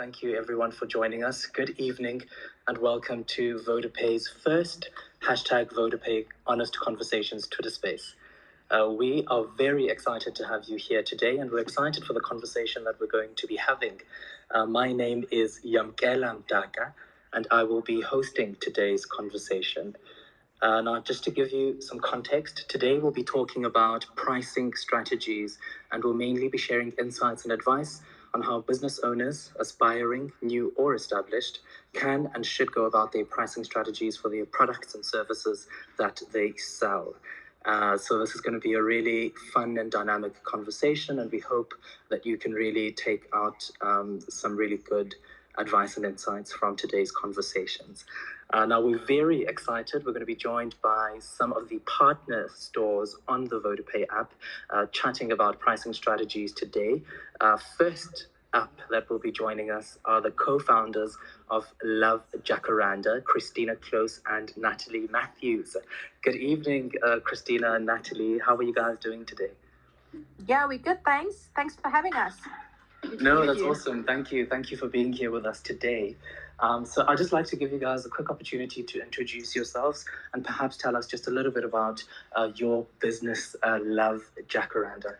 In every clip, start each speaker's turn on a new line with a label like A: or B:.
A: Thank you everyone for joining us. Good evening and welcome to VodaPay's first #VodaPay Honest Conversations Twitter space. We are very excited to have you here today, and we're excited for the conversation that we're going to be having. My name is Yamkela Mdaka, and I will be hosting today's conversation. Now, just to give you some context, today we'll be talking about pricing strategies, and we'll mainly be sharing insights and advice on how business owners, aspiring, new or established, can and should go about their pricing strategies for their products and services that they sell. So this is going to be a really fun and dynamic conversation, and we hope that you can really take out some really good advice and insights from today's conversations. Now, we're very excited. We're going to be joined by some of the partner stores on the VodaPay app, chatting about pricing strategies today. First up that will be joining us are the co-founders of Love Jacaranda, Christina Close and Natalie Matthews. Good evening, Christina and Natalie. How are you guys doing today?
B: Yeah, we're good, thanks. Thanks for having us.
A: No, that's awesome. Thank you. Thank you for being here with us today. So I'd just like to give you guys a quick opportunity to introduce yourselves and perhaps tell us just a little bit about your business, Love Jacaranda.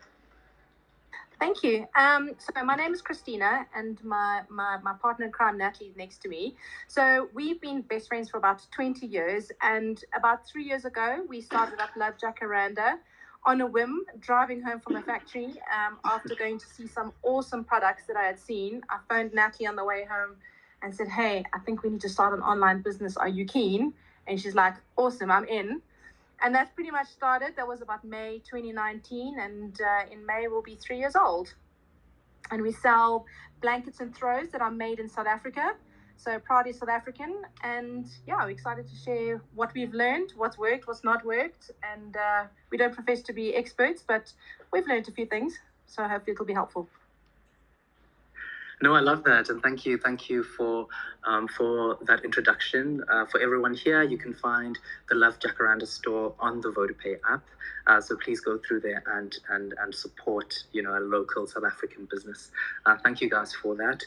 B: Thank you. So my name is Christina, and my partner in crime, Natalie, is next to me. So we've been best friends for about 20 years, and about 3 years ago, we started up Love Jacaranda on a whim, driving home from a factory after going to see some awesome products that I had seen. I phoned Natalie on the way home and said, hey, I think we need to start an online business. Are you keen? And she's like, awesome, I'm in. And that's pretty much started. That was about May 2019. And in May, we'll be 3 years old. And we sell blankets and throws that are made in South Africa. So proudly South African. And yeah, we're excited to share what we've learned, what's worked, what's not worked. And we don't profess to be experts, but we've learned a few things. So hopefully it'll be helpful.
A: No, I love that, and thank you for that introduction. For everyone here, you can find the Love Jacaranda store on the VodaPay app. So please go through there and support, a local South African business. Thank you guys for that.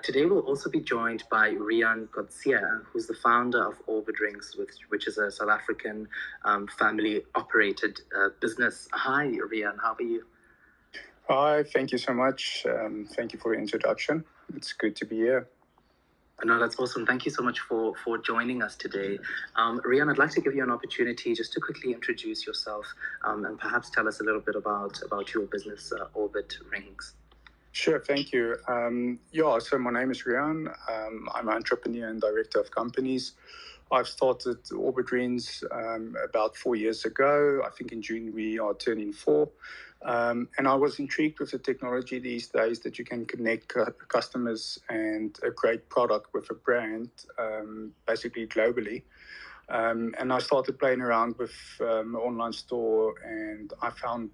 A: Today we'll also be joined by Rian Kotsia, who's the founder of Orbit Rings, which is a South African family-operated business. Hi, Rian. How are you?
C: Hi, thank you so much. Thank you for the introduction. It's good to be here.
A: No, that's awesome. Thank you so much for joining us today. Rian, I'd like to give you an opportunity just to quickly introduce yourself and perhaps tell us a little bit about your business, Orbit Rings.
C: Sure, thank you. So my name is Rian. I'm an entrepreneur and director of companies. I've started Orbit Rings about 4 years ago. I think in June we are turning 4. And I was intrigued with the technology these days that you can connect customers and a great product with a brand, basically globally. And I started playing around with an online store, and I found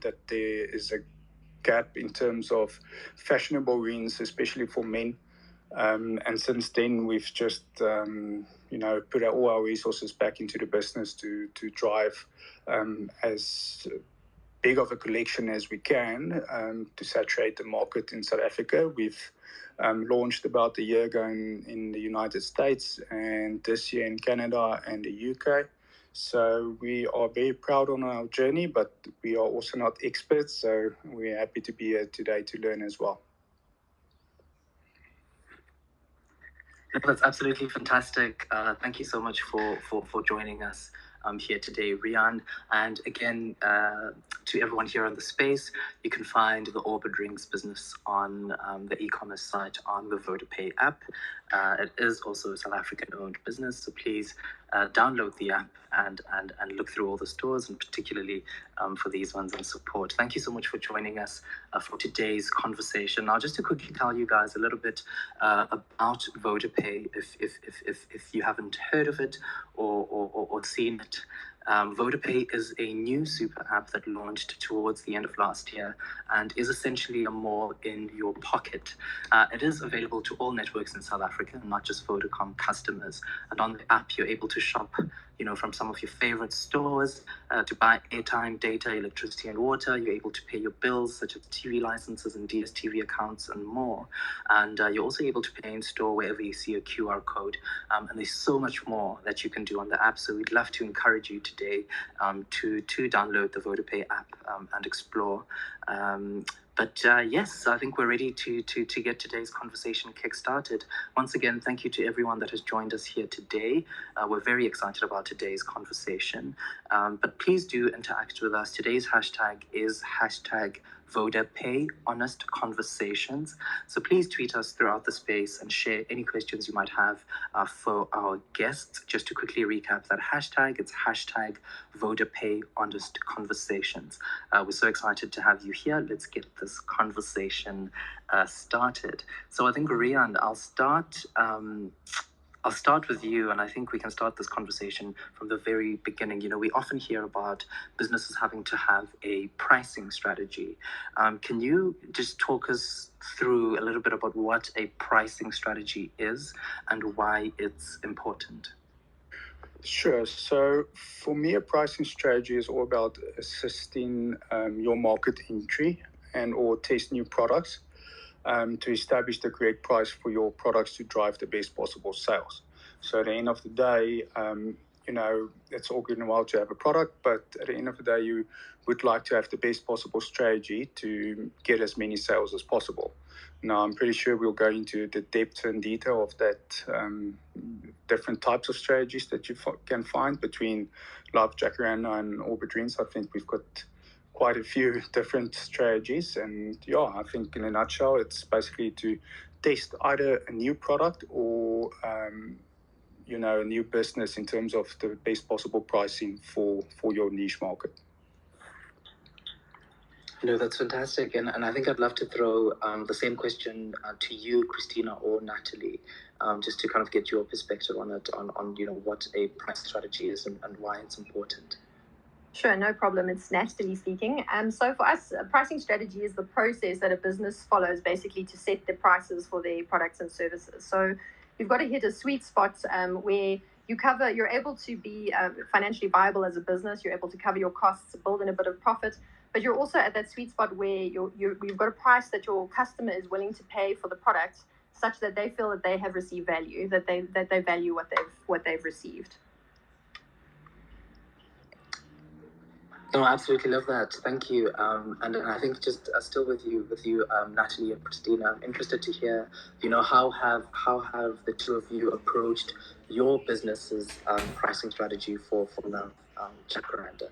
C: that there is a gap in terms of fashionable rings, especially for men. And since then, we've just, put all our resources back into the business to drive as big of a collection as we can to saturate the market in South Africa. We've launched about a year ago in the United States, and this year in Canada and the UK. So we are very proud on our journey, but we are also not experts. So we're happy to be here today to learn as well.
A: That's absolutely fantastic. Thank you so much for joining us here today, Rian. And again, to everyone here on the space, you can find the Orbit Rings business on the e-commerce site on the VodaPay app. It is also a South African-owned business, so please download the app and look through all the stores, and particularly for these ones, and support. Thank you so much for joining us for today's conversation. Now, just to quickly tell you guys a little bit about VodaPay, if you haven't heard of it or seen it VodaPay is a new super app that launched towards the end of last year and is essentially a more in your pocket. It is available to all networks in South Africa, not just Vodacom customers. And on the app, you're able to shop, from some of your favorite stores, to buy airtime, data, electricity, and water. You're able to pay your bills, such as TV licenses and DSTV accounts, and more. And you're also able to pay in store wherever you see a QR code. And there's so much more that you can do on the app. So we'd love to encourage you today to download the VodaPay app and explore. Yes, I think we're ready to get today's conversation kick-started. Once again, thank you to everyone that has joined us here today. We're very excited about today's conversation. But please do interact with us. Today's hashtag is hashtag VodaPay Honest Conversations. So please tweet us throughout the space and share any questions you might have for our guests. Just to quickly recap that hashtag, it's hashtag VodaPay Honest Conversations. We're so excited to have you here. Let's get this conversation started. So I think, Rian, I'll start with you, and I think we can start this conversation from the very beginning. We often hear about businesses having to have a pricing strategy. Can you just talk us through a little bit about what a pricing strategy is and why it's important?
C: Sure. So for me, a pricing strategy is all about assisting your market entry and or test new products to establish the correct price for your products to drive the best possible sales. So at the end of the day, it's all good and well to have a product, but at the end of the day, you would like to have the best possible strategy to get as many sales as possible. Now, I'm pretty sure we'll go into the depth and detail of that different types of strategies that you can find between Love, Jacaranda, and Aubergines. I think we've got quite a few different strategies, and I think in a nutshell, it's basically to test either a new product or a new business in terms of the best possible pricing for your niche market.
A: That's fantastic, and I think I'd love to throw the same question to you, Christina or Natalie, just to kind of get your perspective on it, on what a price strategy is and why it's important.
B: Sure, no problem. It's Natalie speaking. So for us, a pricing strategy is the process that a business follows basically to set the prices for their products and services. So you've got to hit a sweet spot where you're able to be financially viable as a business. You're able to cover your costs, build in a bit of profit, but you're also at that sweet spot where you've got a price that your customer is willing to pay for the product, such that they feel that they have received value, that they value what they've received.
A: No, I absolutely love that. Thank you. And I think just still with you, Natalie and Christina, I'm interested to hear, how have the two of you approached your business's pricing strategy for Love, Jacaranda?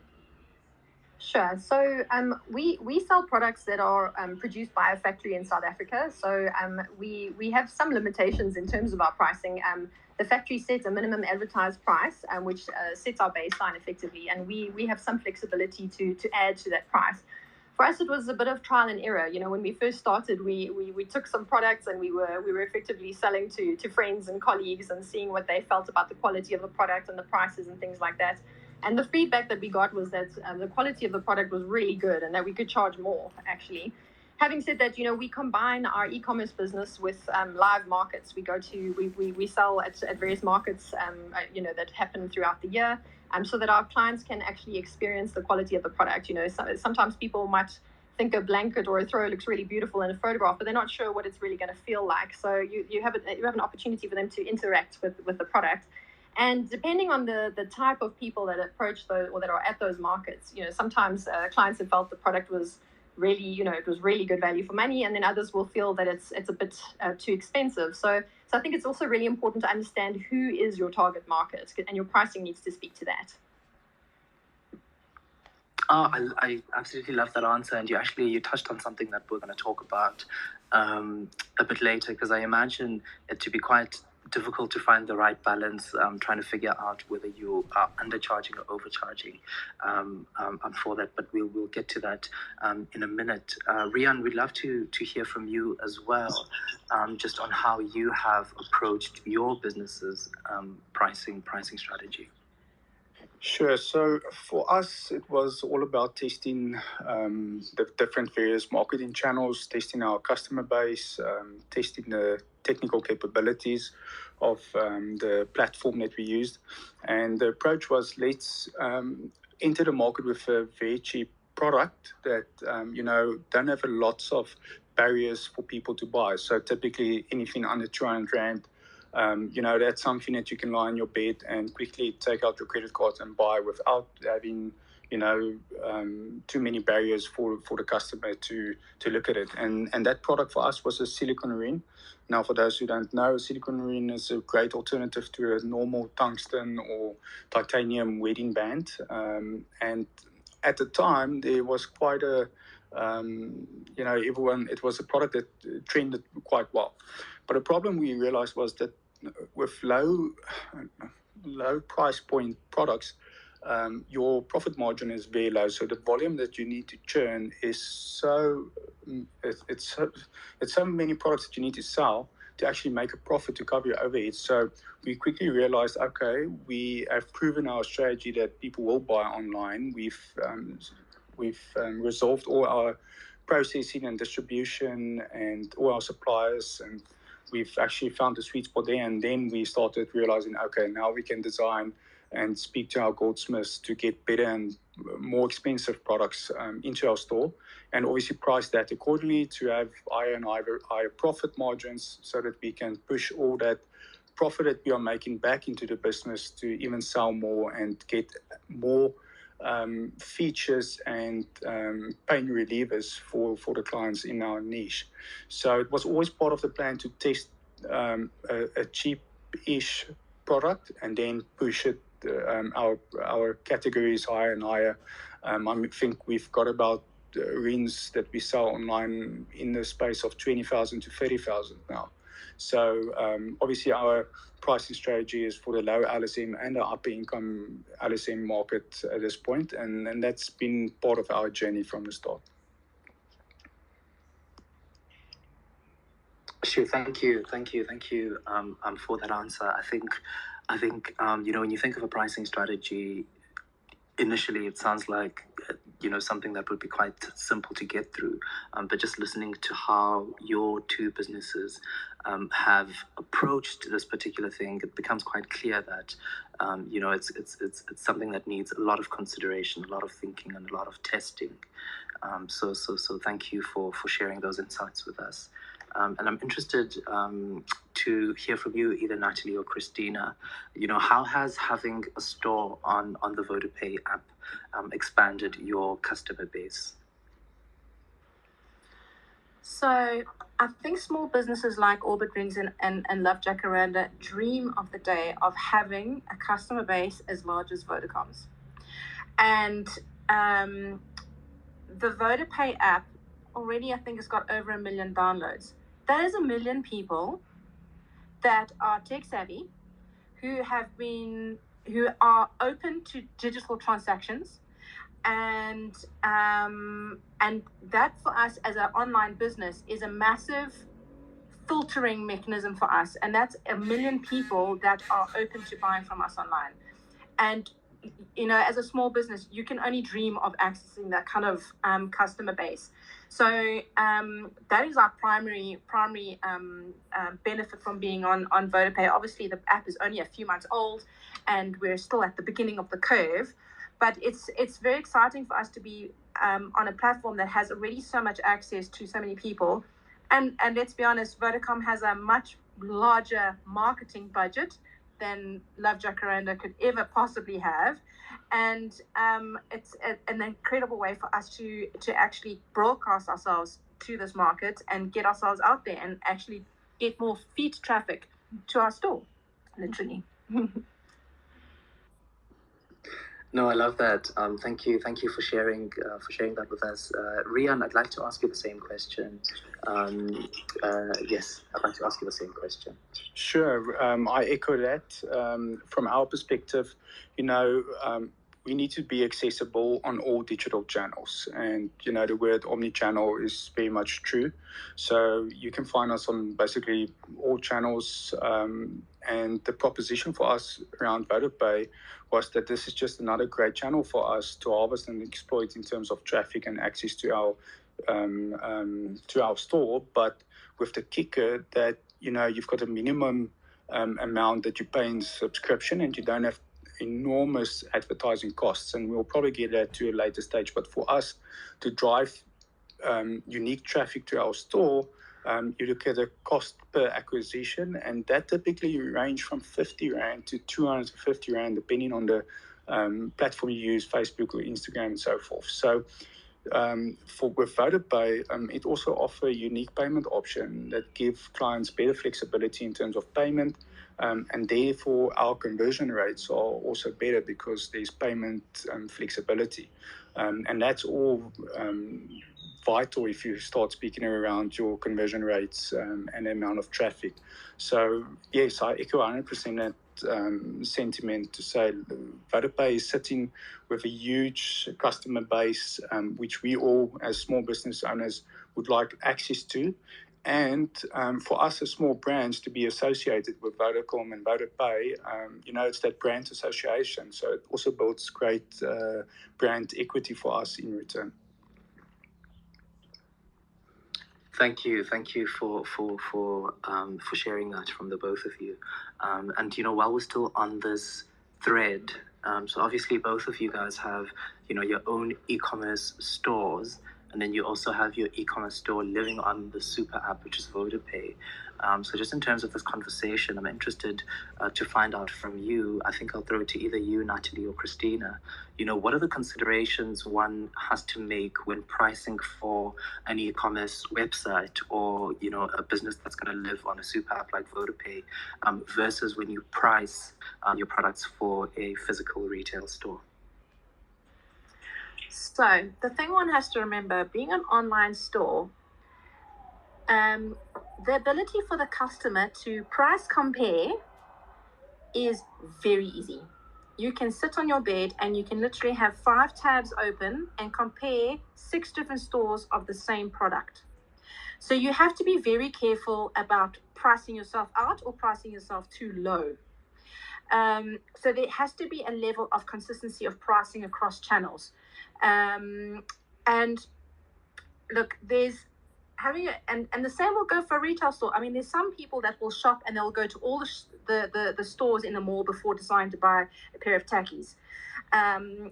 B: Sure. So we sell products that are produced by a factory in South Africa. So we have some limitations in terms of our pricing. The factory sets a minimum advertised price, which sets our baseline effectively, and we have some flexibility to add to that price. For us, it was a bit of trial and error. When we first started, we took some products and we were effectively selling to friends and colleagues and seeing what they felt about the quality of the product and the prices and things like that. And the feedback that we got was that the quality of the product was really good and that we could charge more, actually. Having said that, we combine our e-commerce business with live markets. We sell at various markets, that happen throughout the year, so that our clients can actually experience the quality of the product. Sometimes people might think a blanket or a throw looks really beautiful in a photograph, but they're not sure what it's really going to feel like. So you have an opportunity for them to interact with the product. And depending on the type of people that approach those or that are at those markets, sometimes clients have felt the product was really, it was really good value for money, and then others will feel that it's a bit too expensive. So I think it's also really important to understand who is your target market, and your pricing needs to speak to that.
A: Oh, I absolutely love that answer, and you touched on something that we're going to talk about a bit later, because I imagine it to be quite difficult to find the right balance, trying to figure out whether you are undercharging or overcharging for that, but we'll get to that in a minute. Rian, we'd love to hear from you as well, just on how you have approached your business's pricing strategy.
C: Sure. So for us, it was all about testing the different various marketing channels, testing our customer base, testing the technical capabilities of the platform that we used. And the approach was, let's enter the market with a very cheap product that, don't have lots of barriers for people to buy. So typically anything under 200 Rand, that's something that you can lie in your bed and quickly take out your credit card and buy without having, too many barriers for the customer to look at it. And that product for us was a silicone ring. Now, for those who don't know, silicone ring is a great alternative to a normal tungsten or titanium wedding band. And at the time, there was quite a, it was a product that trended quite well. But the problem we realized was that with low price point products, your profit margin is very low. So the volume that you need to churn is it's so many products that you need to sell to actually make a profit to cover your overheads. So we quickly realized, okay, we have proven our strategy that people will buy online. We've resolved all our processing and distribution and all our suppliers, and we've actually found the sweet spot there. And then we started realizing, okay, now we can design and speak to our goldsmiths to get better and more expensive products into our store, and obviously price that accordingly to have higher profit margins so that we can push all that profit that we are making back into the business to even sell more and get more features and pain relievers for the clients in our niche. So it was always part of the plan to test a cheap-ish product and then push it our categories higher and higher. I think we've got about rings that we sell online in the space of 20,000 to 30,000 now. So obviously our pricing strategy is for the low LSM and the upper income LSM market at this point, and that's been part of our journey from the start.
A: Sure, thank you for that answer. I think when you think of a pricing strategy, initially it sounds like something that would be quite simple to get through, but just listening to how your two businesses have approached this particular thing, it becomes quite clear that it's something that needs a lot of consideration, a lot of thinking, and a lot of testing. So thank you for sharing those insights with us. And I'm interested to hear from you, either Natalie or Christina. How has having a store on the VodaPay app expanded your customer base?
B: So I think small businesses like Orbit Rings and Love Jacaranda dream of the day of having a customer base as large as Vodacom's. And the VodaPay app already, I think, has got over 1 million downloads. That is 1 million people that are tech savvy, who are open to digital transactions, and that for us as an online business is a massive filtering mechanism for us, and that's 1 million people that are open to buying from us online. And as a small business, you can only dream of accessing that kind of customer base. So that is our primary benefit from being on VodaPay. Obviously, the app is only a few months old, and we're still at the beginning of the curve. But it's very exciting for us to be on a platform that has already so much access to so many people. And let's be honest, Vodacom has a much larger marketing budget than Love Jacaranda could ever possibly have. And it's an incredible way for us to actually broadcast ourselves to this market and get ourselves out there and actually get more feet traffic to our store, literally.
A: No, I love that. Thank you for sharing that with us. Rian, I'd like to ask you the same question. Yes, I'd like to ask you the same question.
C: Sure, I echo that. From our perspective, we need to be accessible on all digital channels. And, the word omni-channel is very much true. So you can find us on basically all channels. And the proposition for us around VodaPay was that this is just another great channel for us to harvest and exploit in terms of traffic and access to our store. But with the kicker that, you've got a minimum amount that you pay in subscription, and you don't have enormous advertising costs, and we'll probably get that to a later stage. But for us to drive unique traffic to our store, you look at the cost per acquisition, and that typically range from 50 Rand to 250 Rand, depending on the platform you use, Facebook or Instagram and so forth. So with VodaPay, it also offers a unique payment option that gives clients better flexibility in terms of payment, and therefore our conversion rates are also better because there's payment flexibility. And that's all vital if you start speaking around your conversion rates and the amount of traffic. So yes, I echo 100% that sentiment to say VodaPay is sitting with a huge customer base, which we all as small business owners would like access to. And for us as small brands to be associated with Vodacom and VodaPay, it's that brand association. So it also builds great brand equity for us in return.
A: Thank you for sharing that from the both of you. And while we're still on this thread, so obviously both of you guys have your own e-commerce stores, and then you also have your e-commerce store living on the super app, which is VodaPay. So just in terms of this conversation, I'm interested to find out from you. I think I'll throw it to either you, Natalie, or Christina. What are the considerations one has to make when pricing for an e-commerce website or, a business that's going to live on a super app like VodaPay versus when you price your products for a physical retail store?
B: So the thing one has to remember, being an online store, the ability for the customer to price compare is very easy. You can sit on your bed and you can literally have 5 tabs open and compare 6 different stores of the same product. So you have to be very careful about pricing yourself out or pricing yourself too low. So there has to be a level of consistency of pricing across channels. And look, there's having and the same will go for a retail store. I mean, there's some people that will shop and they'll go to all the stores in the mall before deciding to buy a pair of tackies. And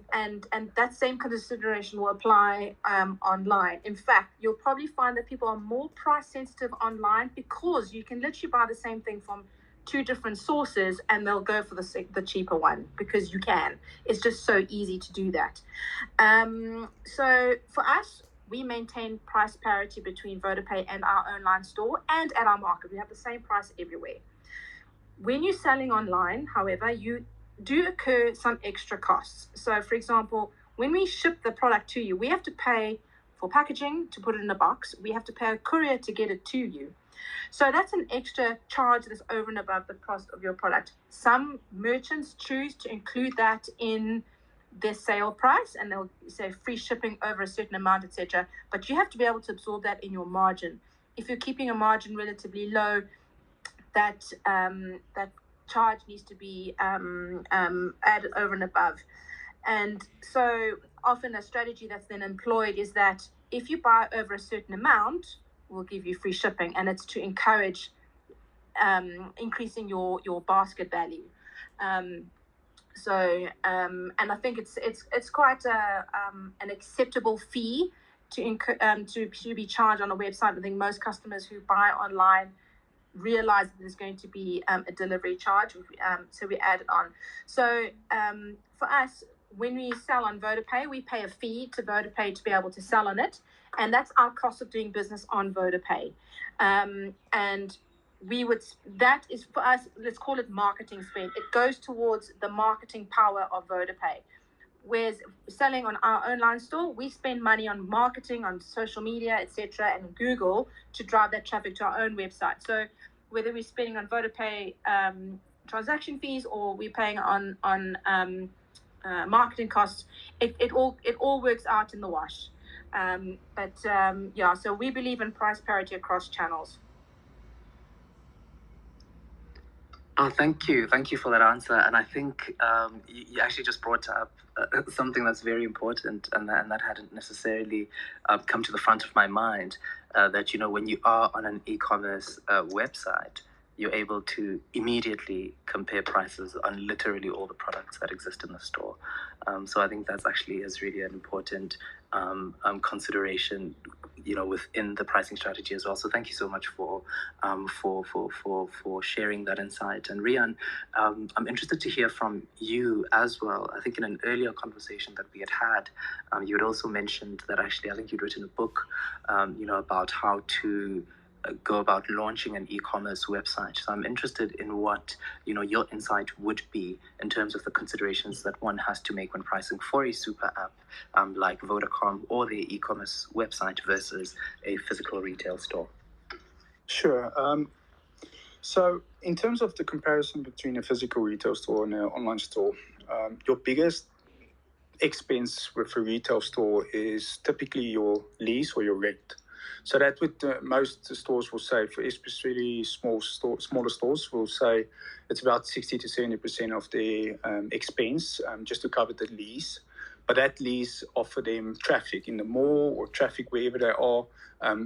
B: that same consideration will apply online. In fact, you'll probably find that people are more price sensitive online because you can literally buy the same thing from 2 different sources and they'll go for the cheaper one because you can. It's just so easy to do that. So for us, we maintain price parity between VodaPay and our online store and at our market. We have the same price everywhere. When you're selling online, however, you do occur some extra costs. So for example, when we ship the product to you, we have to pay for packaging to put it in a box. We have to pay a courier to get it to you. So that's an extra charge that's over and above the cost of your product. Some merchants choose to include that in their sale price and they'll say free shipping over a certain amount, etc. But you have to be able to absorb that in your margin. If you're keeping a margin relatively low, that charge needs to be added over and above. And so often a strategy that's then employed is that if you buy over a certain amount, we'll give you free shipping, and it's to encourage increasing your basket value. And I think it's quite an acceptable fee to be charged on a website. I think most customers who buy online realize that there's going to be a delivery charge, so we add it on. So for us, when we sell on VodaPay, we pay a fee to VodaPay to be able to sell on it, and that's our cost of doing business on VodaPay. And that is for us, let's call it marketing spend. It goes towards the marketing power of VodaPay. Whereas selling on our online store, we spend money on marketing, on social media, etc., and Google to drive that traffic to our own website. So whether we're spending on VodaPay transaction fees or we're paying on marketing costs, it all works out in the wash. Yeah, so we believe in price parity across channels.
A: Oh, thank you. Thank you for that answer. And I think you actually just brought up something that's very important, and that hadn't necessarily come to the front of my mind. That, when you are on an e-commerce website, you're able to immediately compare prices on literally all the products that exist in the store. So I think that's actually is really an important consideration, within the pricing strategy as well. So thank you so much for sharing that insight. And Rian, I'm interested to hear from you as well. I think in an earlier conversation that we had, you had also mentioned that actually I think you'd written a book, about how to go about launching an e-commerce website. So I'm interested in what your insight would be in terms of the considerations that one has to make when pricing for a super app like Vodacom or the e-commerce website versus a physical retail store.
C: Sure. So in terms of the comparison between a physical retail store and an online store, your biggest expense with a retail store is typically your lease or your rent. So that would most stores will say, for especially smaller stores, will say it's about 60 to 70% of their expense just to cover the lease. But that lease offer them traffic in the mall or traffic wherever they are,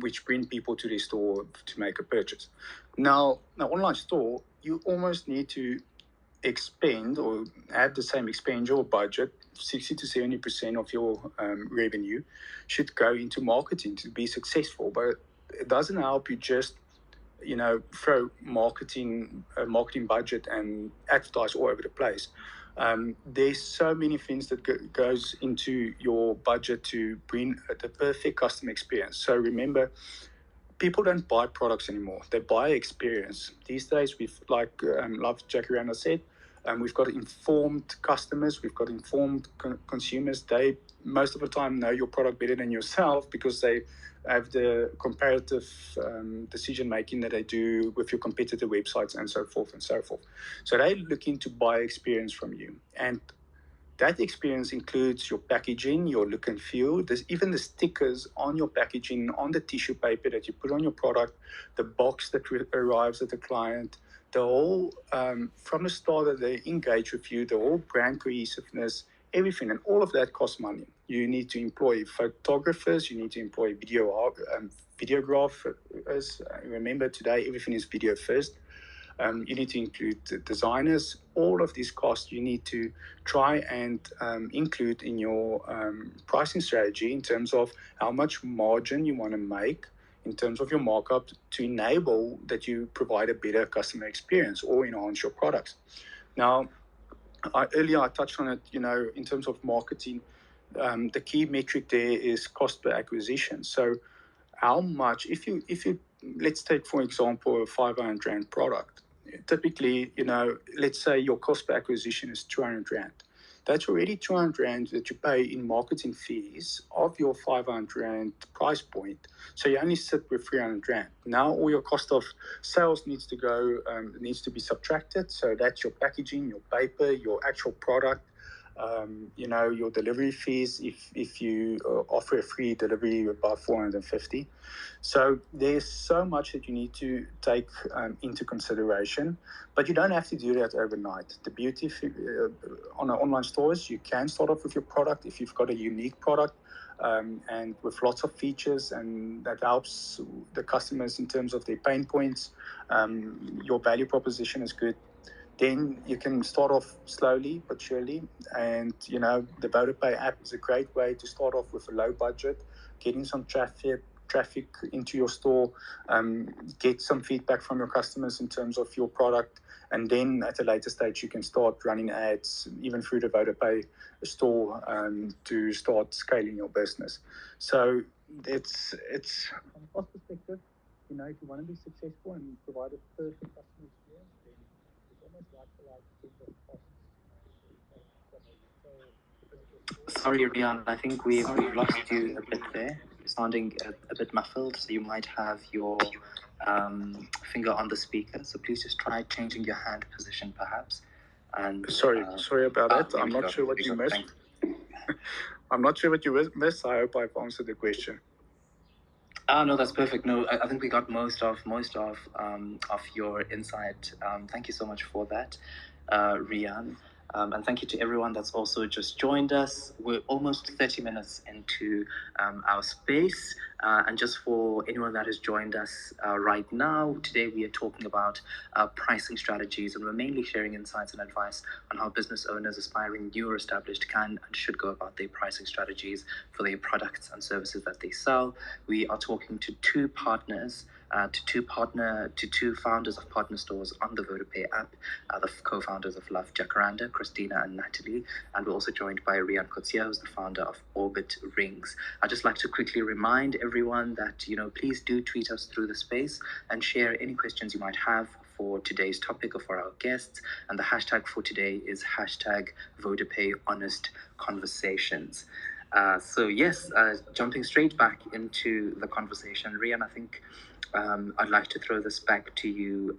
C: which bring people to their store to make a purchase. Now, an online store, you almost need to expend or have the same expenditure or budget. 60 to 70% of your revenue should go into marketing to be successful. But it doesn't help you just throw marketing budget and advertise all over the place. There's so many things that goes into your budget to bring the perfect customer experience. So remember, people don't buy products anymore. They buy experience. These days, like Jackie Rana said, we've got informed customers. We've got informed consumers. They, most of the time, know your product better than yourself because they have the comparative decision-making that they do with your competitor websites and so forth and so forth. So they're looking to buy experience from you. And that experience includes your packaging, your look and feel. There's even the stickers on your packaging, on the tissue paper that you put on your product, the box that arrives at the client, the whole, from the start that they engage with you, the whole brand cohesiveness, everything. And all of that costs money. You need to employ photographers, you need to employ videographers. Remember, today everything is video first. You need to include designers. All of these costs you need to try and include in your pricing strategy in terms of how much margin you want to make in terms of your markup to enable that you provide a better customer experience or enhance your products. Now, earlier I touched on it, in terms of marketing, the key metric there is cost per acquisition. So how much, if you let's take, for example, a 500 Rand product. Typically, let's say your cost per acquisition is 200 Rand. That's already 200 Rand that you pay in marketing fees of your 500 Rand price point. So you only sit with 300 Rand. Now all your cost of sales needs to be subtracted. So that's your packaging, your paper, your actual product, your delivery fees if you offer a free delivery above 450. So there's so much that you need to take into consideration, but you don't have to do that overnight. The beauty on an online store is you can start off with your product if you've got a unique product and with lots of features, and that helps the customers in terms of their pain points. Your value proposition is good. Then you can start off slowly but surely. And, the VodaPay app is a great way to start off with a low budget, getting some traffic into your store, get some feedback from your customers in terms of your product. And then at a later stage, you can start running ads, even through the VodaPay store, to start scaling your business. So it's from a cost perspective, if you want to be successful and provide a perfect customer experience, then it's almost like in terms of costs.
A: Sorry, Rian, I think we've lost you a bit there. You're sounding a bit muffled, so you might have your finger on the speaker. So please just try changing your hand position, perhaps. And
C: sorry about that. I'm not
A: go.
C: sure what
A: There
C: you
A: go.
C: missed.
A: Thank
C: I'm not sure what you missed. I hope I've answered the question.
A: No, that's perfect. No, I think we got most of your insight. Thank you so much for that, Rian. And thank you to everyone that's also just joined us. We're almost 30 minutes into our space. And just for anyone that has joined us right now, today we are talking about pricing strategies, and we're mainly sharing insights and advice on how business owners aspiring new or established can and should go about their pricing strategies for their products and services that they sell. We are talking to two partners, to two founders of partner stores on the VodaPay app, the co-founders of Love Jacaranda, Christina and Natalie, and we're also joined by Rian Kotia, who's the founder of Orbit Rings. I'd just like to quickly remind everyone that, please do tweet us through the space and share any questions you might have for today's topic or for our guests. And the hashtag for today is hashtag VodaPay Honest Conversations. So yes, jumping straight back into the conversation, Rian, I think I'd like to throw this back to you,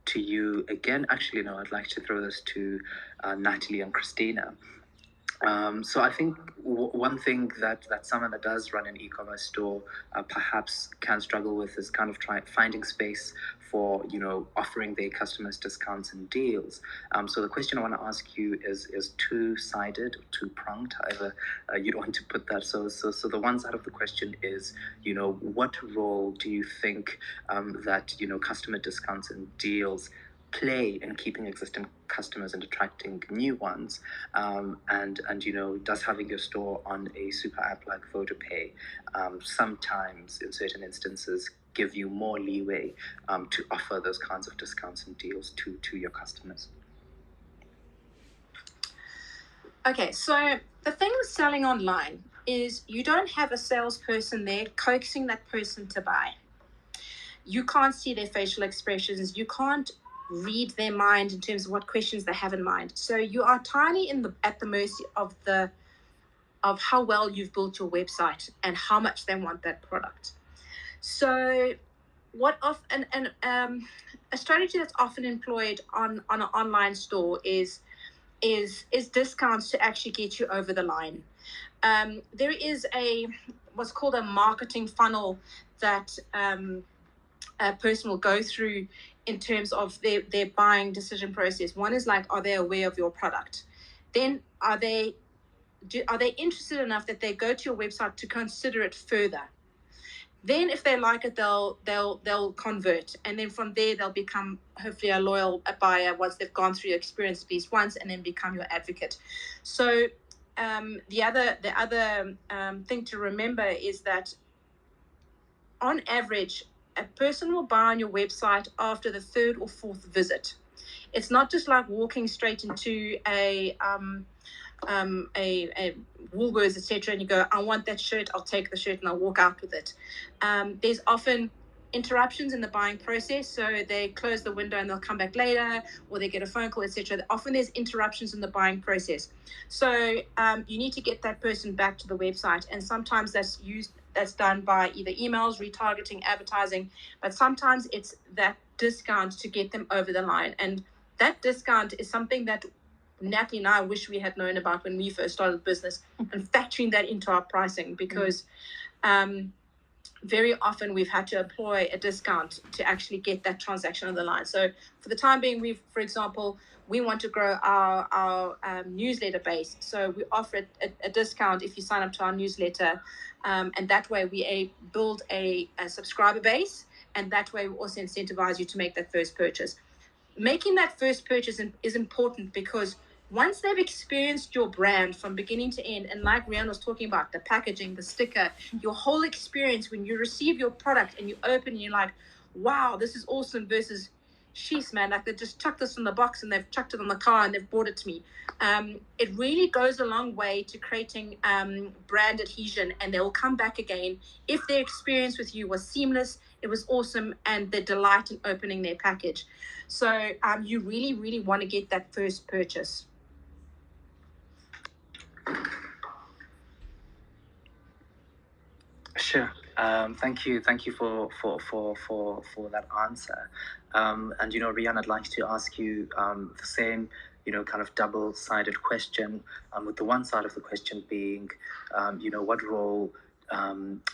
A: to you again. Actually, no, I'd like to throw this to Natalie and Christina. So I think one thing that someone that does run an e-commerce store perhaps can struggle with is kind of finding space for offering their customers discounts and deals. So the question I want to ask you is two-sided, two-pronged, however you'd want to put that. So the one side of the question is, what role do you think that customer discounts and deals play in keeping existing customers and attracting new ones, and does having your store on a super app like VodaPay sometimes in certain instances give you more leeway to offer those kinds of discounts and deals to your customers?
B: Okay, so the thing with selling online is you don't have a salesperson there coaxing that person to buy. You can't see their facial expressions. You can't read their mind in terms of what questions they have in mind. So you are entirely at the mercy of how well you've built your website and how much they want that product. So a strategy that's often employed on an online store is discounts to actually get you over the line. There is what's called a marketing funnel that a person will go through in terms of their buying decision process. One is like, are they aware of your product? Then are they interested enough that they go to your website to consider it further? Then if they like it, they'll convert, and then from there they'll become hopefully a loyal buyer once they've gone through your experience at least once, and then become your advocate. So the other thing to remember is that on average, a person will buy on your website after the third or fourth visit. It's not just like walking straight into a Woolworths, etc., and you go, I want that shirt, I'll take the shirt, and I'll walk out with it. There's often interruptions in the buying process, so they close the window and they'll come back later, or they get a phone call, etc. Often there's interruptions in the buying process, so you need to get that person back to the website, and sometimes that's done by either emails, retargeting, advertising, but sometimes it's that discount to get them over the line. And that discount is something that Natalie and I wish we had known about when we first started the business, and factoring that into our pricing, because very often we've had to employ a discount to actually get that transaction on the line. So for the time being, for example, we want to grow our newsletter base. So we offer a discount if you sign up to our newsletter. And that way we build a subscriber base. And that way we also incentivize you to make that first purchase. Making that first purchase is important, because once they've experienced your brand from beginning to end, and like Rian was talking about, the packaging, the sticker, your whole experience when you receive your product and you open and you're like, wow, this is awesome, versus, sheesh, man, like they just chucked this in the box and they've chucked it on the car and they've brought it to me. It really goes a long way to creating brand adhesion, and they will come back again if their experience with you was seamless, it was awesome, and the delight in opening their package. So you really, really want to get that first purchase.
A: Sure. Thank you for that answer. And Rian, I'd like to ask you the same, kind of double-sided question. With the one side of the question being, what role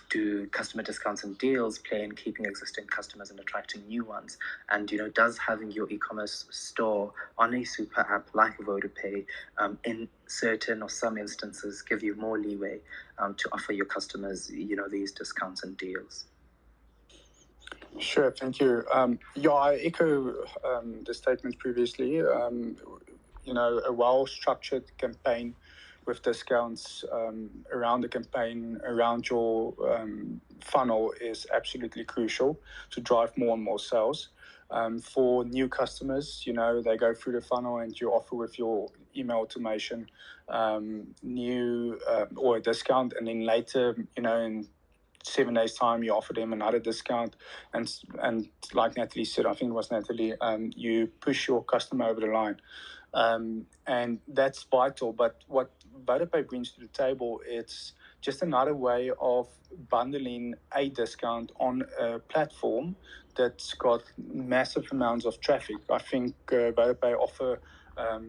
A: do customer discounts and deals play in keeping existing customers and attracting new ones? And does having your e-commerce store on a super app like VodaPay, in certain or some instances, give you more leeway to offer your customers, these discounts and deals?
C: Sure, thank you. I echo the statement previously. A well-structured campaign with discounts around the campaign, around your funnel is absolutely crucial to drive more and more sales. For new customers, they go through the funnel and you offer with your email automation new or a discount, and then later, in 7 days time you offer them another discount, and like Natalie said, I think it was Natalie, you push your customer over the line, and that's vital. But what VodaPay brings to the table, it's just another way of bundling a discount on a platform that's got massive amounts of traffic. I think VodaPay offer a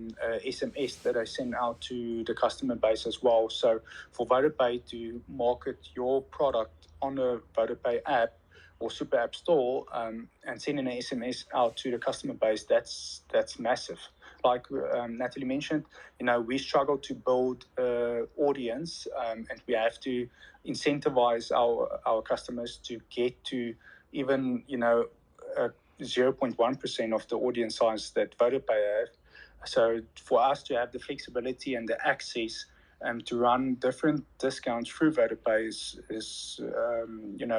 C: SMS that I send out to the customer base as well. So for VodaPay to market your product on a VodaPay app or super app store, and sending an SMS out to the customer base, that's massive. Like Natalie mentioned, we struggle to build audience, and we have to incentivize our customers to get to even 0.1% of the audience size that VodaPay have. So for us to have the flexibility and the access to run different discounts through VodaPay is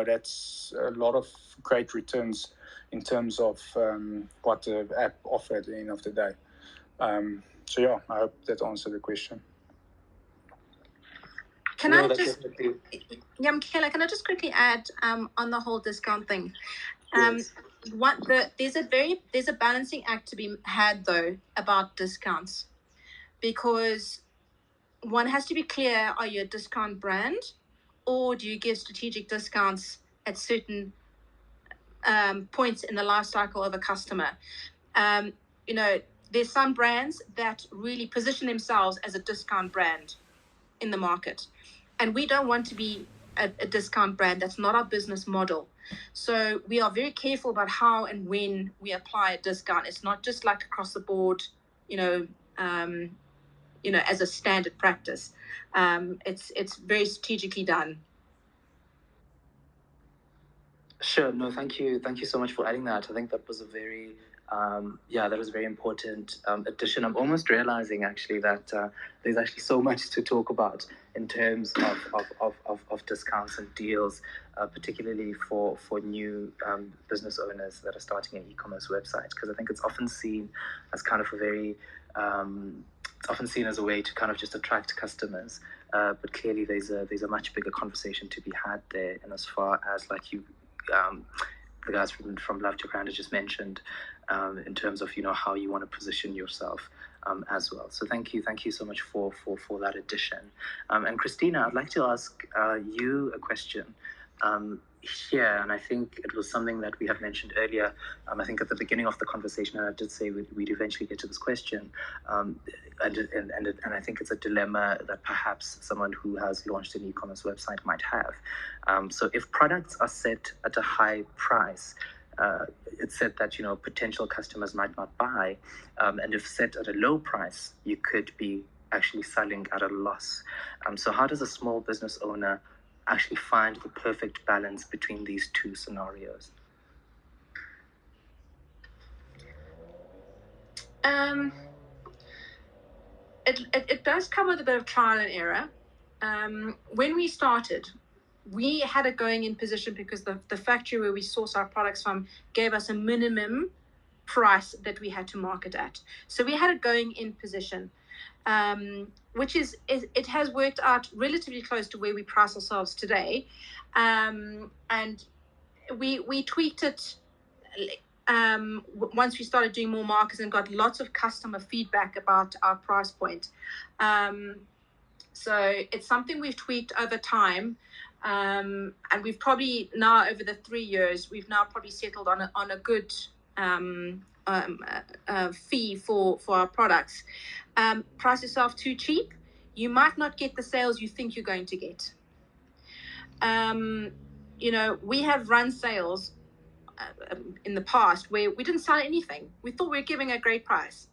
C: that's a lot of great returns in terms of what the app offers at the end of the day. I hope that answered the question.
B: Michaela, can I just quickly add on the whole discount thing?
A: Yes.
B: There's a balancing act to be had though about discounts, because one has to be clear: are you a discount brand, or do you give strategic discounts at certain points in the life cycle of a customer? There's some brands that really position themselves as a discount brand in the market, and we don't want to be a discount brand. That's not our business model. So we are very careful about how and when we apply a discount. It's not just like across the board, as a standard practice. It's very strategically done.
A: Sure. No, thank you. Thank you so much for adding that. I think that was a very, that was a very important addition. I'm almost realizing actually that there's actually so much to talk about in terms of discounts and deals, particularly for new business owners that are starting an e-commerce website, because I think it's often seen as kind of a very, it's often seen as a way to kind of just attract customers. But clearly there's a much bigger conversation to be had there, and as far as like you, the guys from Love to Grind just mentioned, in terms of how you want to position yourself as well. So thank you so much for that addition. And Christina, I'd like to ask you a question here, and I think it was something that we had mentioned earlier. I think at the beginning of the conversation, and I did say we'd eventually get to this question, and I think it's a dilemma that perhaps someone who has launched an e-commerce website might have. So if products are set at a high price, it's said that potential customers might not buy, and if set at a low price, you could be actually selling at a loss. So how does a small business owner actually find the perfect balance between these two scenarios?
B: It does come with a bit of trial and error. When we started, we had a going in position because the factory where we source our products from gave us a minimum price that we had to market at. So we had a going in position, which it has worked out relatively close to where we price ourselves today. And we tweaked it once we started doing more markets and got lots of customer feedback about our price point. So it's something we've tweaked over time. And we've probably now, over the 3 years, we've now probably settled on a good fee for our products. Price yourself too cheap, you might not get the sales you think you're going to get. We have run sales in the past where we didn't sell anything. We thought we were giving a great price.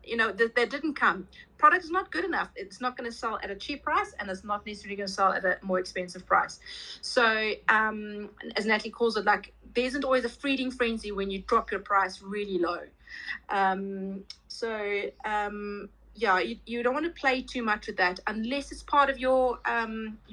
B: That didn't come. Product is not good enough. It's not going to sell at a cheap price, and it's not necessarily going to sell at a more expensive price. So, as Natalie calls it, like, there isn't always a feeding frenzy when you drop your price really low. You don't want to play too much with that unless it's part of your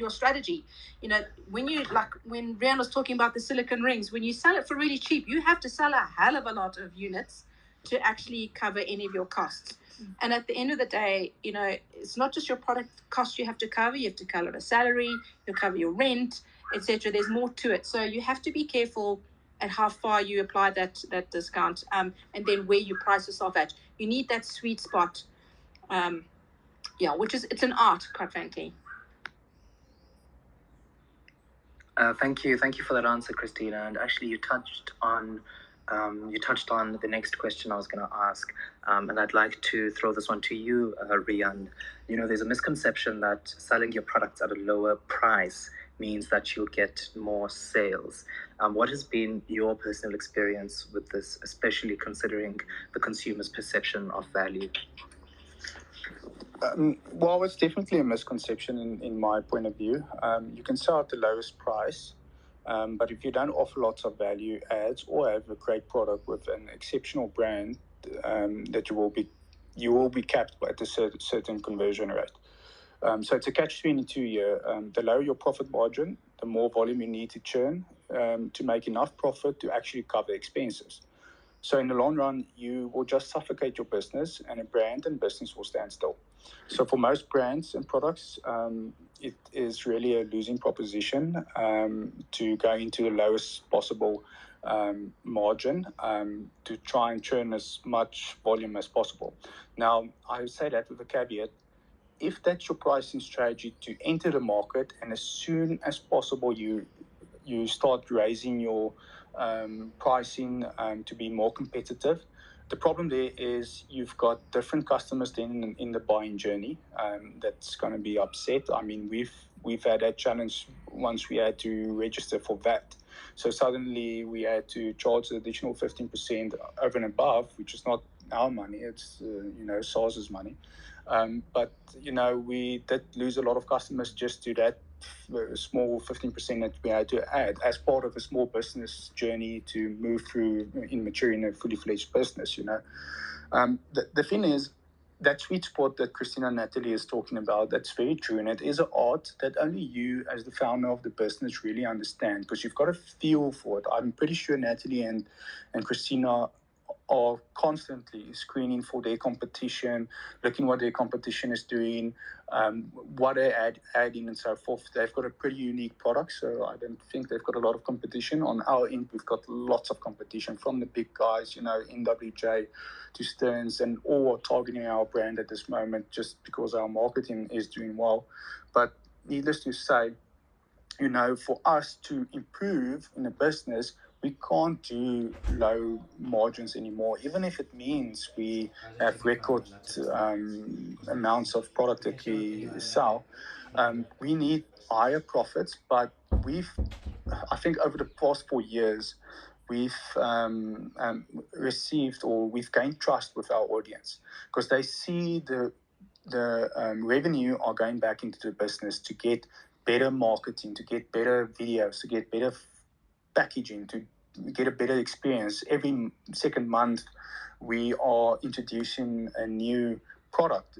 B: strategy. When Rian was talking about the silicone rings, when you sell it for really cheap, you have to sell a hell of a lot of units to actually cover any of your costs. And at the end of the day, it's not just your product cost you have to cover. You have to cover a salary, you cover your rent, etc. There's more to it. So you have to be careful at how far you apply that discount, and then where you price yourself at. You need that sweet spot, it's an art, quite frankly.
A: Thank you for that answer, Christina. And actually, you touched on the next question I was going to ask, and I'd like to throw this one to you, Rian. There's a misconception that selling your products at a lower price means that you'll get more sales. What has been your personal experience with this, especially considering the consumer's perception of value?
C: Well, it's definitely a misconception in my point of view. You can sell at the lowest price, but if you don't offer lots of value adds or have a great product with an exceptional brand, that you will be capped at a certain conversion rate. So it's a catch-22 here. The lower your profit margin, the more volume you need to churn to make enough profit to actually cover expenses. So in the long run, you will just suffocate your business, and a brand and business will stand still. So for most brands and products, it is really a losing proposition to go into the lowest possible margin to try and churn as much volume as possible. Now, I say that with a caveat. If that's your pricing strategy to enter the market, and as soon as possible you start raising your pricing to be more competitive, the problem there is you've got different customers then in the buying journey that's going to be upset. I mean, we've had that challenge once we had to register for VAT. So suddenly we had to charge the additional 15% over and above, which is not our money, it's SARS's money. But we did lose a lot of customers just to that small 15% that we had to add as part of a small business journey to move through in maturing a fully fledged business. The thing is, that sweet spot that Christina and Natalie is talking about, that's very true, and it is an art that only you as the founder of the business really understand, because you've got a feel for it. I'm pretty sure Natalie and Christina are constantly screening for their competition, looking what their competition is doing, what they're adding and so forth. They've got a pretty unique product, so I don't think they've got a lot of competition. On our end, we've got lots of competition from the big guys, NWJ to Stearns, and all are targeting our brand at this moment just because our marketing is doing well. But needless to say, for us to improve in a business, we can't do low margins anymore, even if it means we have record amounts of product that we sell. We need higher profits, but I think over the past 4 years, we've received, or we've gained trust with our audience, because they see the revenue are going back into the business to get better marketing, to get better videos, to get better packaging, to get a better experience. Every second month, we are introducing a new product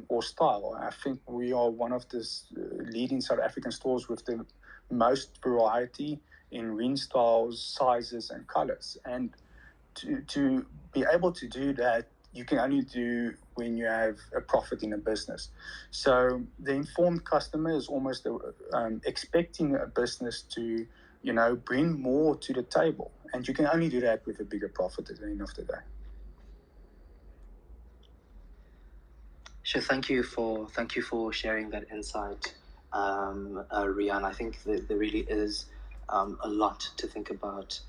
C: or style. I think we are one of the leading South African stores with the most variety in ring styles, sizes, and colors. And to be able to do that, you can only do when you have a profit in a business. So the informed customer is almost expecting a business to, bring more to the table. And you can only do that with a bigger profit at the end of the day.
A: Sure, thank you for sharing that insight, Rian. I think that there really is a lot to think about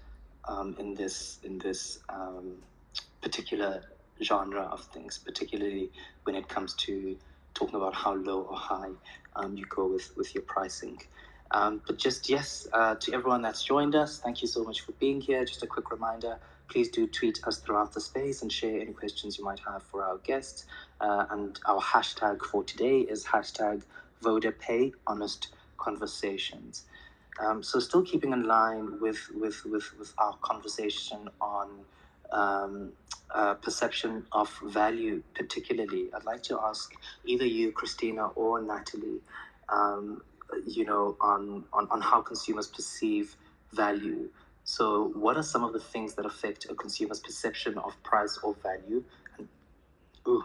A: in this particular genre of things, particularly when it comes to talking about how low or high you go with your pricing. But just yes, to everyone that's joined us, thank you so much for being here. Just a quick reminder, please do tweet us throughout the space and share any questions you might have for our guests. And our hashtag for today is hashtag VodaPay Honest Conversations. So still keeping in line with our conversation on perception of value, particularly, I'd like to ask either you, Christina, or Natalie, on how consumers perceive value. So what are some of the things that affect a consumer's perception of price or value?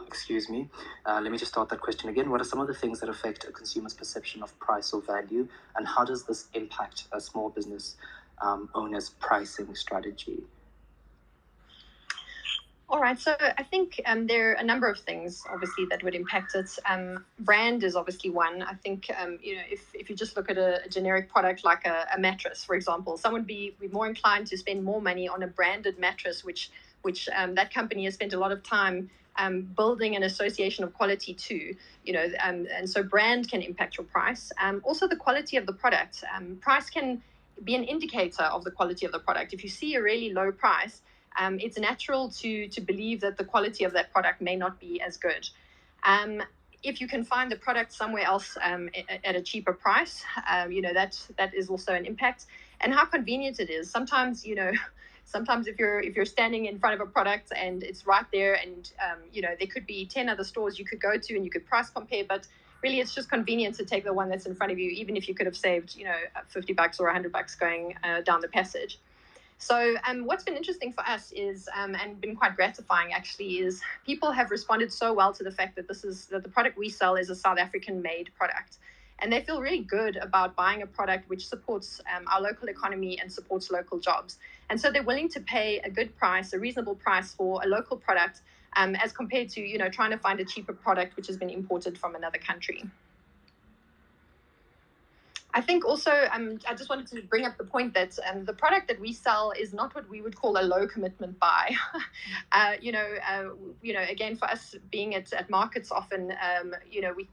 A: Excuse me. Let me just start that question again. What are some of the things that affect a consumer's perception of price or value, and how does this impact a small business owner's pricing strategy?
D: All right, so I think there are a number of things, obviously, that would impact it. Brand is obviously one. I think, if you just look at a generic product like a mattress, for example, someone would be more inclined to spend more money on a branded mattress, which that company has spent a lot of time building an association of quality to, and so brand can impact your price. Also, the quality of the product. Price can be an indicator of the quality of the product. If you see a really low price, it's natural to believe that the quality of that product may not be as good. If you can find the product somewhere else at a cheaper price, that is also an impact. And how convenient it is. Sometimes if you're standing in front of a product and it's right there, and there could be 10 other stores you could go to and you could price compare, but really it's just convenient to take the one that's in front of you, even if you could have saved $50 or $100 going down the passage. So what's been interesting for us is, and been quite gratifying actually, is people have responded so well to the fact that that the product we sell is a South African made product. And they feel really good about buying a product which supports our local economy and supports local jobs. And so they're willing to pay a good price, a reasonable price for a local product, as compared to, trying to find a cheaper product which has been imported from another country. I think also, I just wanted to bring up the point that the product that we sell is not what we would call a low commitment buy. Again, for us being at markets often,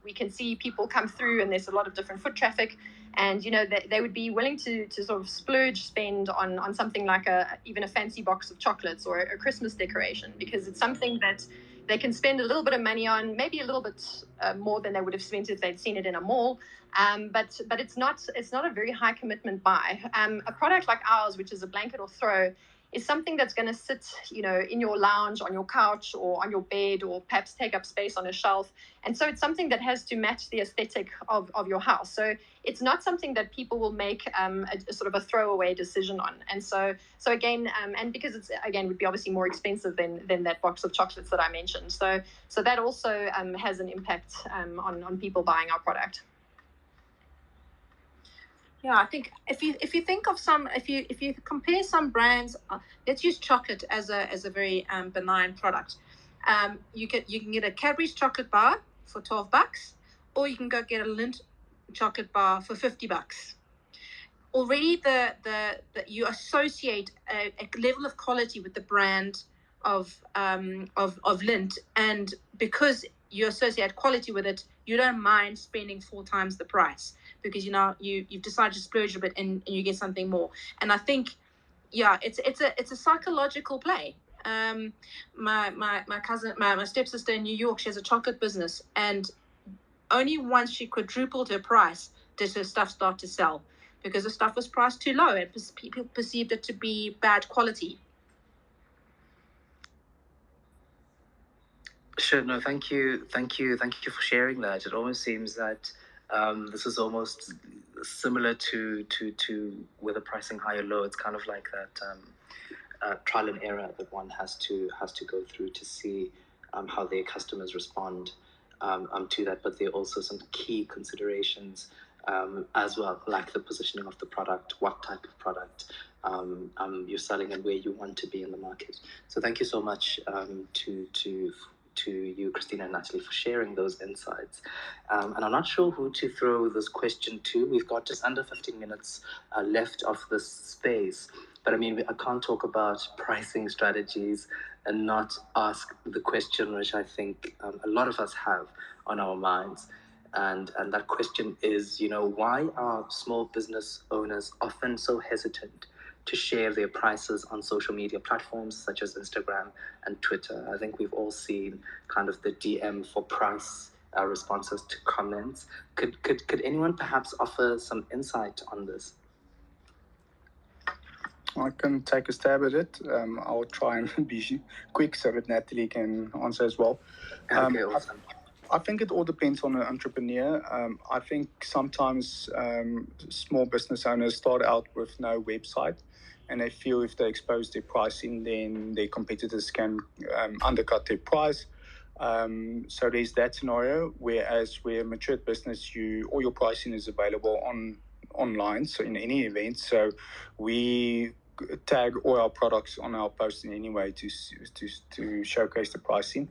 D: we can see people come through and there's a lot of different foot traffic, and they would be willing to sort of spend on something like even a fancy box of chocolates or a Christmas decoration, because it's something that they can spend a little bit of money on, maybe a little bit more than they would have spent if they'd seen it in a mall. But it's not a very high commitment buy. A product like ours, which is a blanket or throw, is something that's going to sit, in your lounge, on your couch, or on your bed, or perhaps take up space on a shelf. And so it's something that has to match the aesthetic of your house. So it's not something that people will make a sort of a throwaway decision on. And so again, and because it's, again, would be obviously more expensive than that box of chocolates that I mentioned. So that also has an impact on people buying our product.
B: Yeah, I think if you think of if you compare some brands, let's use chocolate as a very benign product. You can get a Cadbury's chocolate bar for $12, or you can go get a Lindt chocolate bar for $50. Already the you associate a level of quality with the brand of Lindt, and because you associate quality with it, you don't mind spending 4 times the price, because you've decided to splurge a bit and you get something more. And I think, yeah, it's a psychological play. My cousin, my stepsister in New York, she has a chocolate business, and only once she quadrupled her price did her stuff start to sell, because the stuff was priced too low and people perceived it to be bad quality.
A: Sure. No, thank you for sharing that. It almost seems that this is almost similar to whether pricing high or low. It's kind of like that trial and error that one has to go through to see how their customers respond to that. But there are also some key considerations as well, like the positioning of the product, what type of product you're selling, and where you want to be in the market. So thank you so much to you, Christina and Natalie, for sharing those insights. And I'm not sure who to throw this question to. We've got just under 15 minutes left of this space. But I mean, I can't talk about pricing strategies and not ask the question which I think a lot of us have on our minds. And that question is, why are small business owners often so hesitant to share their prices on social media platforms such as Instagram and Twitter? I think we've all seen kind of the DM for price responses to comments. Could anyone perhaps offer some insight on this?
C: I can take a stab at it. I'll try and be quick so that Natalie can answer as well.
A: Okay, awesome.
C: I think it all depends on an entrepreneur. I think sometimes small business owners start out with no website, and they feel if they expose their pricing, then their competitors can undercut their price. So there's that scenario. Whereas where a matured business, all your pricing is available online, so in any event. So we tag all our products on our post in any way to showcase the pricing.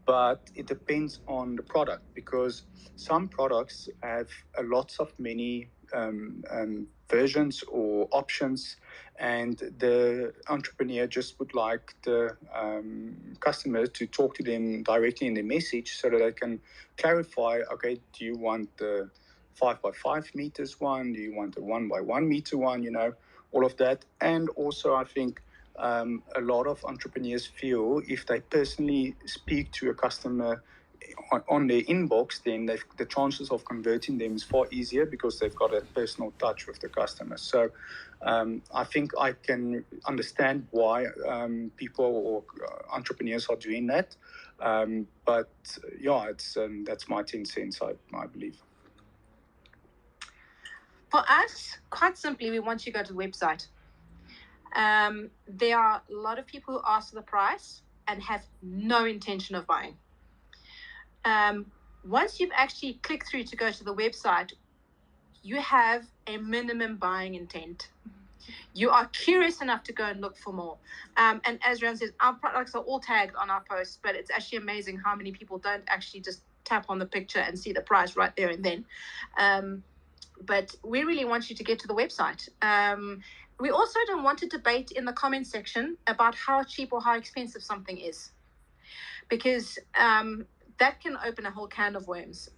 C: But it depends on the product, because some products have lots of many versions or options, and the entrepreneur just would like the customer to talk to them directly in their message so that they can clarify, okay, do you want the 5x5 meters one? Do you want the 1x1 meter one? All of that. And also, I think a lot of entrepreneurs feel if they personally speak to a customer on their inbox, then the chances of converting them is far easier because they've got a personal touch with the customer. So I think I can understand why people or entrepreneurs are doing that. But yeah, that's my 10 cents, I believe.
B: For us, quite simply, we want you to go to the website. There are a lot of people who ask the price and have no intention of buying. Once you've actually clicked through to go to the website, you have a minimum buying intent. You are curious enough to go and look for more. And as Rian says, our products are all tagged on our posts, but it's actually amazing how many people don't actually just tap on the picture and see the price right there and then. But we really want you to get to the website. We also don't want to debate in the comment section about how cheap or how expensive something is, because that can open a whole can of worms.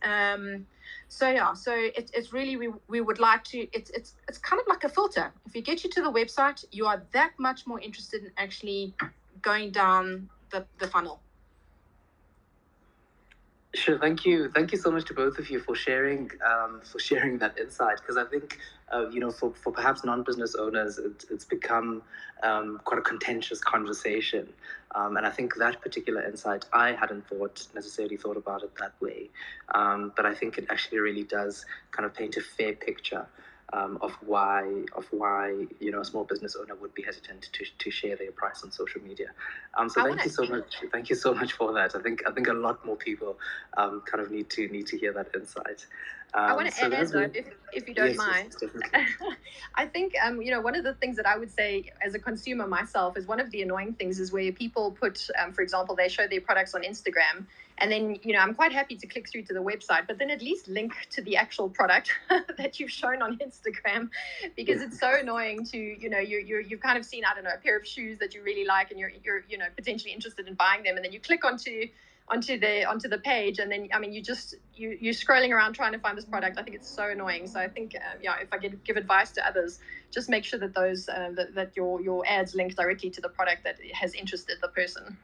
B: So it's really, we would like to, it's kind of like a filter. If you get you to the website, you are that much more interested in actually going down the funnel.
A: Sure, thank you so much to both of you for sharing that insight, because I think for perhaps non-business owners it's become quite a contentious conversation, and I think that particular insight I hadn't necessarily thought about it that way, but I think it actually really does kind of paint a fair picture of why a small business owner would be hesitant to share their price on social media. So thank you so much for that. I think a lot more people kind of need to hear that insight.
D: I want to add though, if you don't mind.
A: Yes,
D: I think one of the things that I would say as a consumer myself is one of the annoying things is where people put, for example, they show their products on Instagram, and then I'm quite happy to click through to the website, but then at least link to the actual product that you've shown on Instagram, because it's so annoying to you've kind of seen, I don't know, a pair of shoes that you really like and you're potentially interested in buying them, and then you click onto the page, and then you're scrolling around trying to find this product. I think it's so annoying. So I think if I give advice to others, just make sure that those that your ads link directly to the product that has interested the person.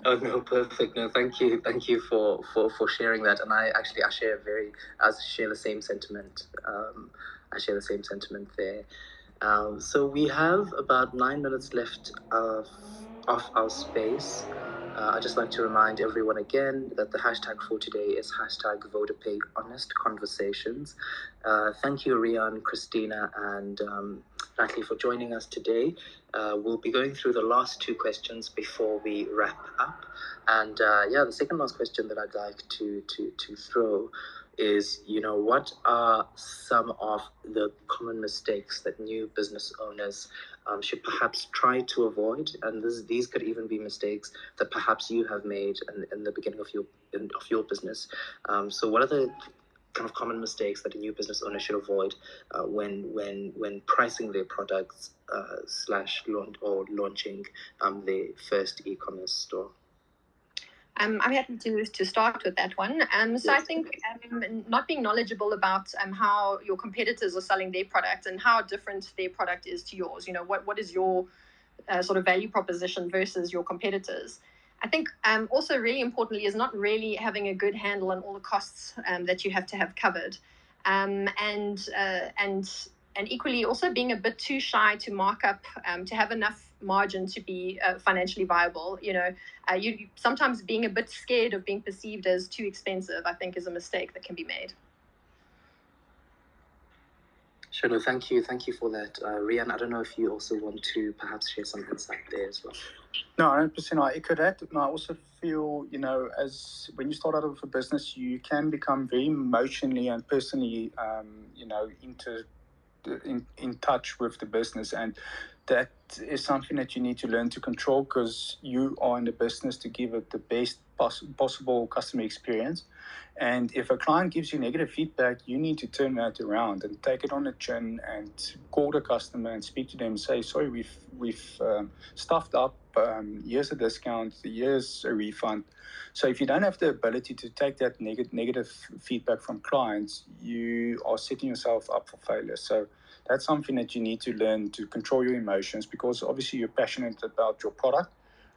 A: Oh no, perfect. No, thank you for sharing that. And I share the same sentiment. I share the same sentiment there. So we have about 9 minutes left of our space. I'd just like to remind everyone again that the hashtag for today is hashtag VodaPay Honest Conversations. Thank you, Rian, Christina, and Natalie for joining us today. We'll be going through the last two questions before we wrap up. And the second last question that I'd like to throw is, what are some of the common mistakes that new business owners should perhaps try to avoid? And these could even be mistakes that perhaps you have made in the beginning of your business. So what are the kind of common mistakes that a new business owner should avoid when pricing their products launching their first e-commerce store?
D: I'm happy to start with that one. So I think not being knowledgeable about how your competitors are selling their product and how different their product is to yours. What is your sort of value proposition versus your competitors? I think also really importantly is not really having a good handle on all the costs that you have to have covered, and equally also being a bit too shy to mark up to have enough margin to be financially viable. You sometimes being a bit scared of being perceived as too expensive, I think, is a mistake that can be made.
A: Sure, no, thank you for that. Rian, I don't know if you also want to perhaps share some insight there as well.
C: No, 100%. I echo that. And I also feel, as when you start out of a business, you can become very emotionally and personally, in touch with the business, and that is something that you need to learn to control, because you are in the business to give it the best possible customer experience. And if a client gives you negative feedback, you need to turn that around and take it on the chin and call the customer and speak to them and say, sorry, we've stuffed up, here's a discount, here's a refund. So if you don't have the ability to take that negative feedback from clients, you are setting yourself up for failure. So that's something that you need to learn to control your emotions, because obviously you're passionate about your product,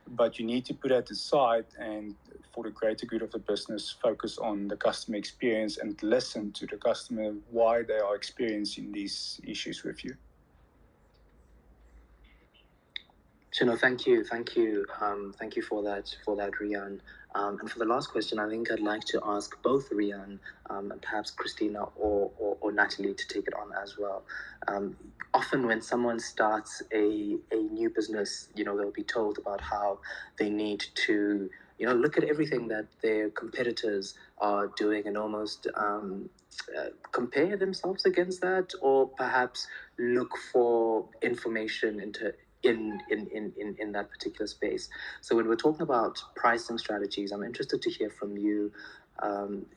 C: but you need to put that aside and, for the greater good of the business, focus on the customer experience and listen to the customer why they are experiencing these issues with you.
A: Chino, thank you for that, Rian. And for the last question, I think I'd like to ask both Rian and perhaps Christina or Natalie to take it on as well. Often when someone starts a new business, they'll be told about how they need to, look at everything that their competitors are doing and almost compare themselves against that, or perhaps look for information in that particular space. So when we're talking about pricing strategies, I'm interested to hear from you.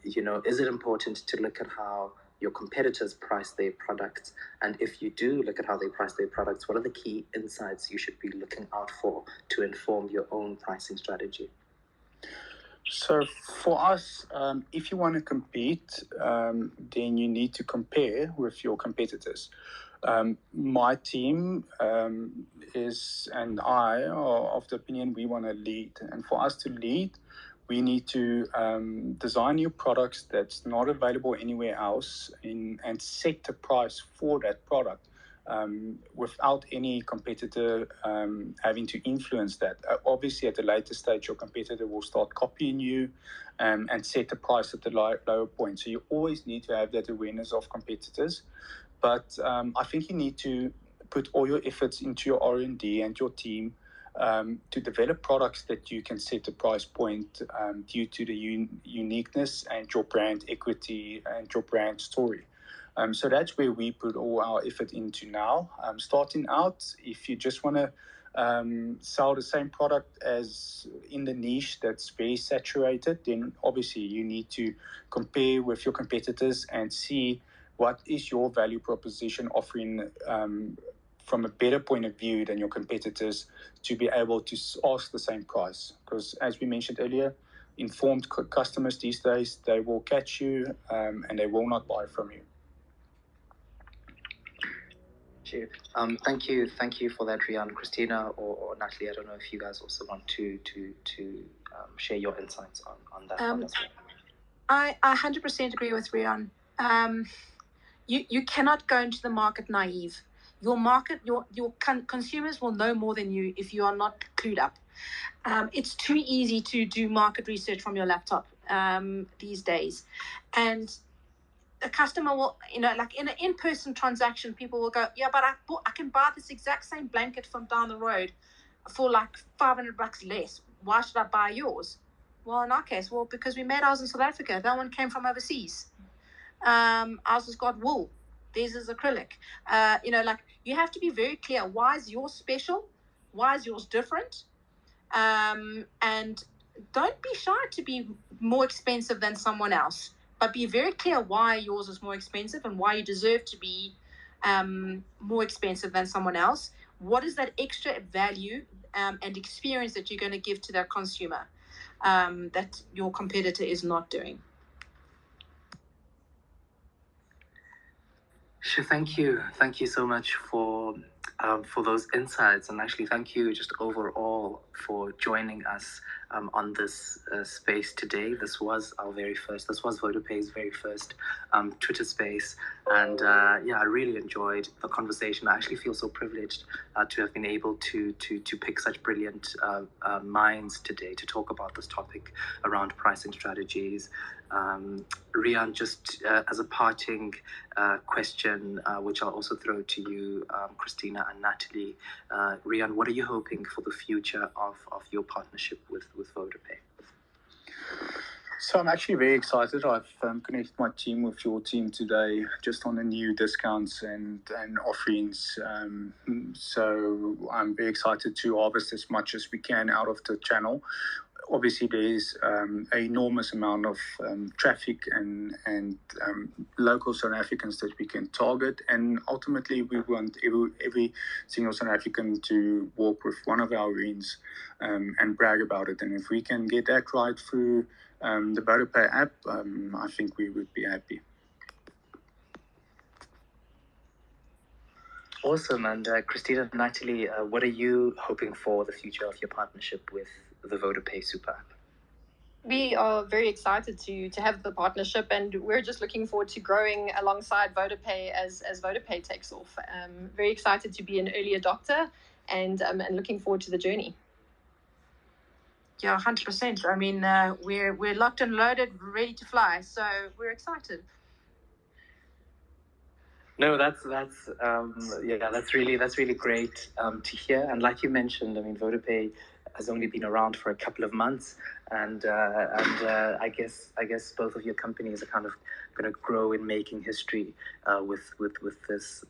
A: Is it important to look at how your competitors price their products? And if you do look at how they price their products, what are the key insights you should be looking out for to inform your own pricing strategy?
C: So for us, if you want to compete, then you need to compare with your competitors. My team and I are of the opinion we want to lead. And for us to lead, we need to design new products that's not available anywhere else and set the price for that product without any competitor having to influence that. Obviously, at a later stage, your competitor will start copying you and set the price at the lower point. So you always need to have that awareness of competitors. But I think you need to put all your efforts into your R&D and your team to develop products that you can set a price point due to the uniqueness and your brand equity and your brand story. So that's where we put all our effort into now. Starting out, if you just want to sell the same product as in the niche that's very saturated, then obviously you need to compare with your competitors and see what is your value proposition offering from a better point of view than your competitors to be able to ask the same price. Because as we mentioned earlier, informed customers these days, they will catch you and they will not buy from you.
A: Sure. Thank you for that, Rian. Christina or Natalie, I don't know if you guys also want to share your insights on that one as well.
B: I 100% agree with Rian. You cannot go into the market naive. Your consumers will know more than you if you are not clued up. It's too easy to do market research from your laptop these days, and a customer will, like in an in-person transaction, people will go, yeah, but I can buy this exact same blanket from down the road for like $500 less. Why should I buy yours? Well, in our case, because we made ours in South Africa. That one came from overseas. Ours has got wool. Theirs is acrylic. Like you have to be very clear. Why is yours special? Why is yours different? And don't be shy to be more expensive than someone else, but be very clear why yours is more expensive and why you deserve to be more expensive than someone else. What is that extra value and experience that you're going to give to that consumer that your competitor is not doing?
A: Sure, thank you. Thank you so much for those insights, and actually thank you just overall for joining us on this space today. This was VodaPay's very first Twitter space, and I really enjoyed the conversation. I actually feel so privileged to have been able to pick such brilliant minds today to talk about this topic around pricing strategies. Riaan, just as a parting question, which I'll also throw to you, Christina and Natalie. Riaan, what are you hoping for the future of your partnership with VodaPay?
C: So I'm actually very excited. I've connected my team with your team today just on the new discounts and offerings. So I'm very excited to harvest as much as we can out of the channel. Obviously, there's an enormous amount of traffic and local South Africans that we can target. And ultimately, we want every single South African to walk with one of our greens and brag about it. And if we can get that right through the VodaPay app, I think we would be happy.
A: Awesome. And Christina, Natalie, what are you hoping for the future of your partnership with the VodaPay super app?
D: We are very excited to have the partnership, and we're just looking forward to growing alongside VodaPay as VodaPay takes off. Very excited to be an early adopter and looking forward to the journey.
B: Yeah, 100%. I mean, we're locked and loaded, ready to fly. So we're excited.
A: No, that's really great to hear. And like you mentioned, I mean, VodaPay has only been around for a couple of months, and I guess both of your companies are kind of going to grow in making history with this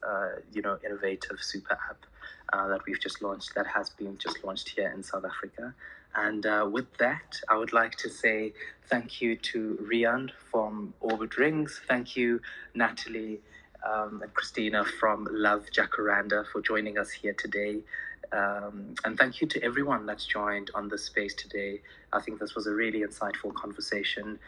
A: innovative super app that we've just launched, that has been just launched here in South Africa. And with that, I would like to say thank you to Riaan from Orbit Rings. Thank you, Natalie and Christina from Love Jacaranda for joining us here today. And thank you to everyone that's joined on this space today. I think this was a really insightful conversation.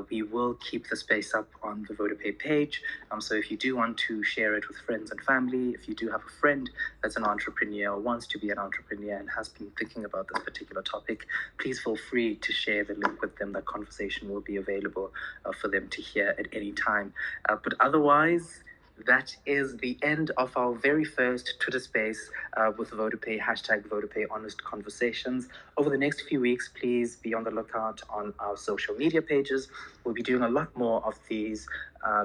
A: We will keep the space up on the VodaPay page. So if you do want to share it with friends and family, if you do have a friend that's an entrepreneur or wants to be an entrepreneur and has been thinking about this particular topic, please feel free to share the link with them. That conversation will be available for them to hear at any time. But otherwise, that is the end of our very first Twitter space with VodaPay, #VodaPay Honest Conversations. Over the next few weeks, please be on the lookout on our social media pages. We'll be doing a lot more of these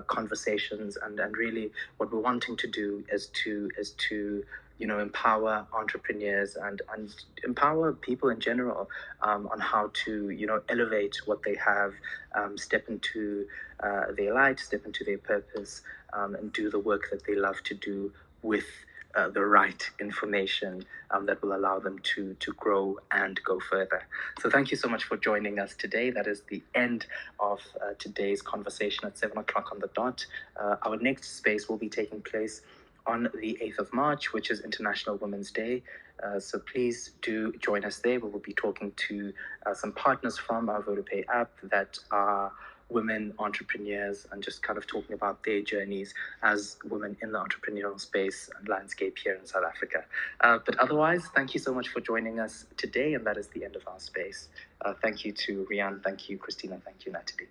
A: conversations, and really what we're wanting to do is to empower entrepreneurs and empower people in general on how to elevate what they have, step into their light, step into their purpose, and do the work that they love to do with the right information that will allow them to grow and go further. So thank you so much for joining us today. That is the end of today's conversation at 7 o'clock on the dot. Our next space will be taking place on the 8th of March, which is International Women's Day. So please do join us there. We will be talking to some partners from our VodaPay app that are women entrepreneurs and just kind of talking about their journeys as women in the entrepreneurial space and landscape here in South Africa. But otherwise, thank you so much for joining us today, and that is the end of our space. Thank you to Riaan, thank you, Christina, thank you, Natalie.